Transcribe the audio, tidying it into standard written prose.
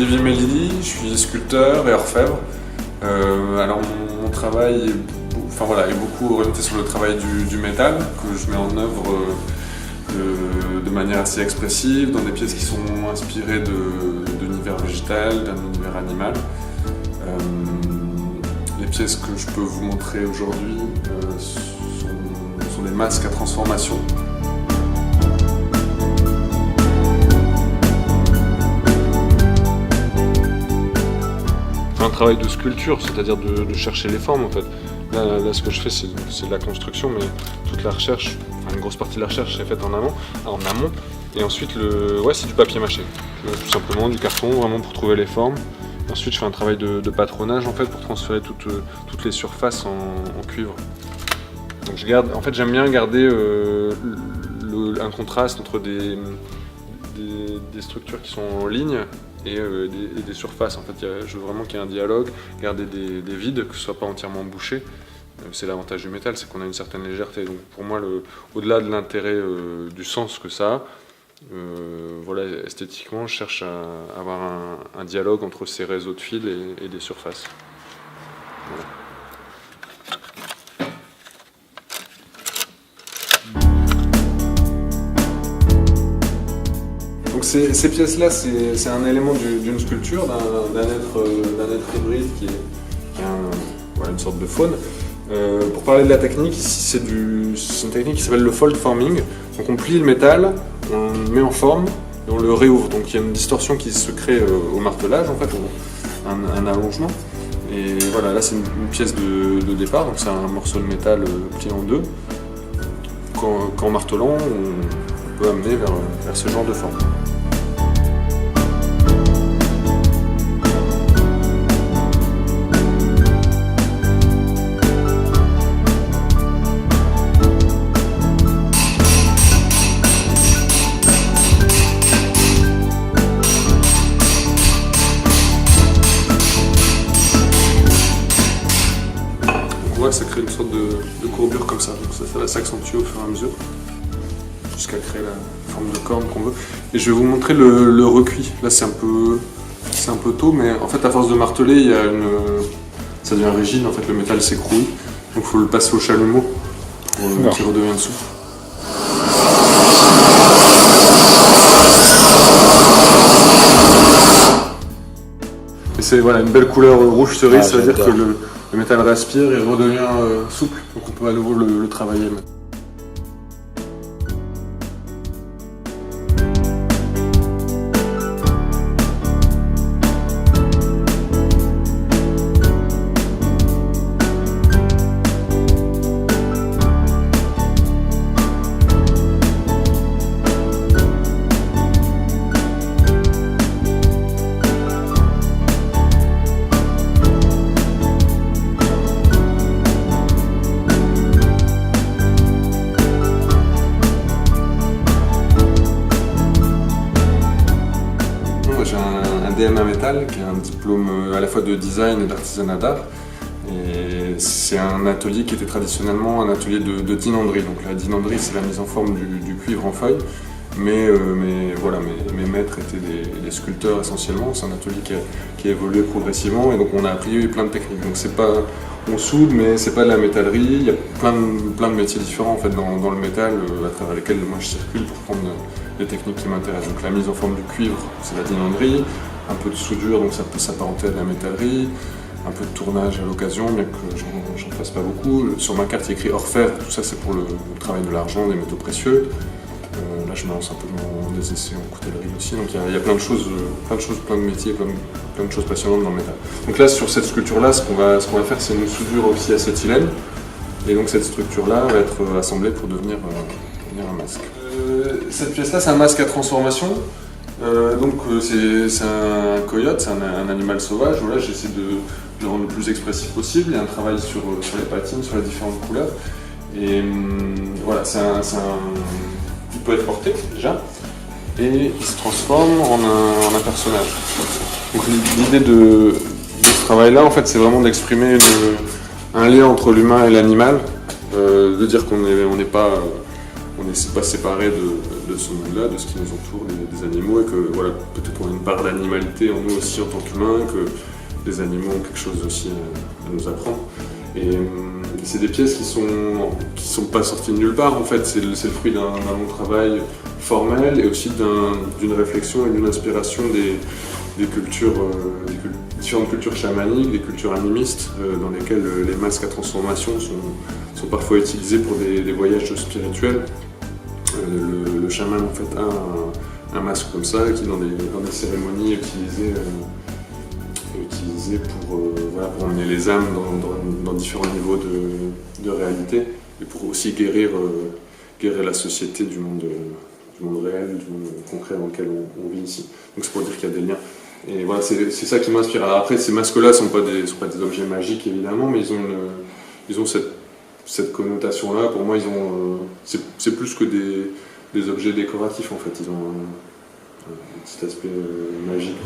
Olivier Mélidy, je suis sculpteur et orfèvre. Alors mon travail est beaucoup orienté sur le travail du métal que je mets en œuvre de manière assez expressive dans des pièces qui sont inspirées d'univers végétal, d'un univers animal. Les pièces que je peux vous montrer aujourd'hui sont des masques à transformation. Un travail de sculpture, c'est-à-dire de chercher les formes en fait. Là ce que je fais c'est de la construction, mais toute la recherche, une grosse partie de la recherche est faite en amont. Et ensuite c'est du papier mâché, tout simplement du carton, vraiment pour trouver les formes. Ensuite je fais un travail de patronage en fait pour transférer toutes les surfaces en cuivre. Donc j'aime bien garder un contraste entre des structures qui sont en ligne et des surfaces. En fait, je veux vraiment qu'il y ait un dialogue, garder des vides, que ce soit pas entièrement bouché. C'est l'avantage du métal, c'est qu'on a une certaine légèreté. Donc pour moi, au-delà de l'intérêt du sens que ça a, esthétiquement, je cherche à avoir un dialogue entre ces réseaux de fils et des surfaces. Voilà. Donc ces pièces-là, c'est un élément d'une sculpture, d'un être hybride qui est une sorte de faune. Pour parler de la technique, ici c'est une technique qui s'appelle le fold forming. Donc on plie le métal, on le met en forme et on le réouvre. Donc il y a une distorsion qui se crée au martelage, en fait, un allongement. Et voilà, là c'est une pièce de départ, donc c'est un morceau de métal plié en deux. Qu'en martelant, on peut amener vers ce genre de forme. On voit que ça crée une sorte de courbure comme ça, donc ça va s'accentuer au fur et à mesure jusqu'à créer la forme de corne qu'on veut. Et je vais vous montrer le recuit. Là c'est un peu tôt, mais en fait à force de marteler, ça devient rigide, en fait le métal s'écroule, donc il faut le passer au chalumeau pour qu'il redevienne souple. Et c'est une belle couleur rouge cerise, ça veut dire que le métal respire et redevient souple, donc on peut à nouveau le travailler. J'ai un DMA Métal qui est un diplôme à la fois de design et d'artisanat d'art. Et c'est un atelier qui était traditionnellement un atelier de dinanderie. Donc la dinanderie, c'est la mise en forme du cuivre en feuille. Mais mes maîtres étaient des sculpteurs essentiellement. C'est un atelier qui a évolué progressivement et donc on a appris plein de techniques. Donc on soude, mais c'est pas de la métallerie. Il y a plein de métiers différents en fait dans le métal à travers lesquels moi je circule pour prendre les techniques qui m'intéressent. Donc la mise en forme du cuivre, c'est la dinanderie. Un peu de soudure, donc ça peut s'apparenter à de la métallerie. Un peu de tournage à l'occasion, bien que j'en fasse pas beaucoup. Sur ma carte, il y a écrit orfèvre. Tout ça, c'est pour le travail de l'argent, des métaux précieux. Là, je me lance un peu dans des essais en coutellerie aussi. Donc il y a plein de choses, plein de métiers, plein de choses passionnantes dans le métal. Donc là, sur cette sculpture-là, ce qu'on va faire, c'est une soudure oxyacétylène. Et donc cette structure-là va être assemblée pour devenir un masque. Cette pièce-là, c'est un masque à transformation. C'est un coyote, c'est un animal sauvage. Voilà, j'essaie de le rendre le plus expressif possible. Il y a un travail sur les patines, sur les différentes couleurs. Et voilà, il peut être porté déjà. Et il se transforme en un personnage. Donc l'idée de ce travail-là, en fait, c'est vraiment d'exprimer un lien entre l'humain et l'animal. De dire qu'on n'est pas séparé de ce monde-là, de ce qui nous entoure, des animaux, et que voilà, peut-être on a une part d'animalité en nous aussi en tant qu'humains, que les animaux ont quelque chose aussi à nous apprendre. Et c'est des pièces qui sont pas sorties de nulle part en fait, c'est le fruit d'un long travail formel et aussi d'une réflexion et d'une inspiration des cultures, différentes cultures chamaniques, des cultures animistes, dans lesquelles les masques à transformation sont parfois utilisés pour des voyages spirituels. Le chaman en fait a un masque comme ça qui dans des cérémonies est utilisé pour emmener les âmes dans différents niveaux de réalité et pour aussi guérir la société du monde réel, du monde concret dans lequel on vit ici. Donc c'est pour dire qu'il y a des liens. Et voilà, c'est ça qui m'inspire. Alors après, ces masques-là ne sont pas des objets magiques évidemment, mais ils ont cette connotation-là. Pour moi, c'est plus que des objets décoratifs en fait. Ils ont un petit aspect magique.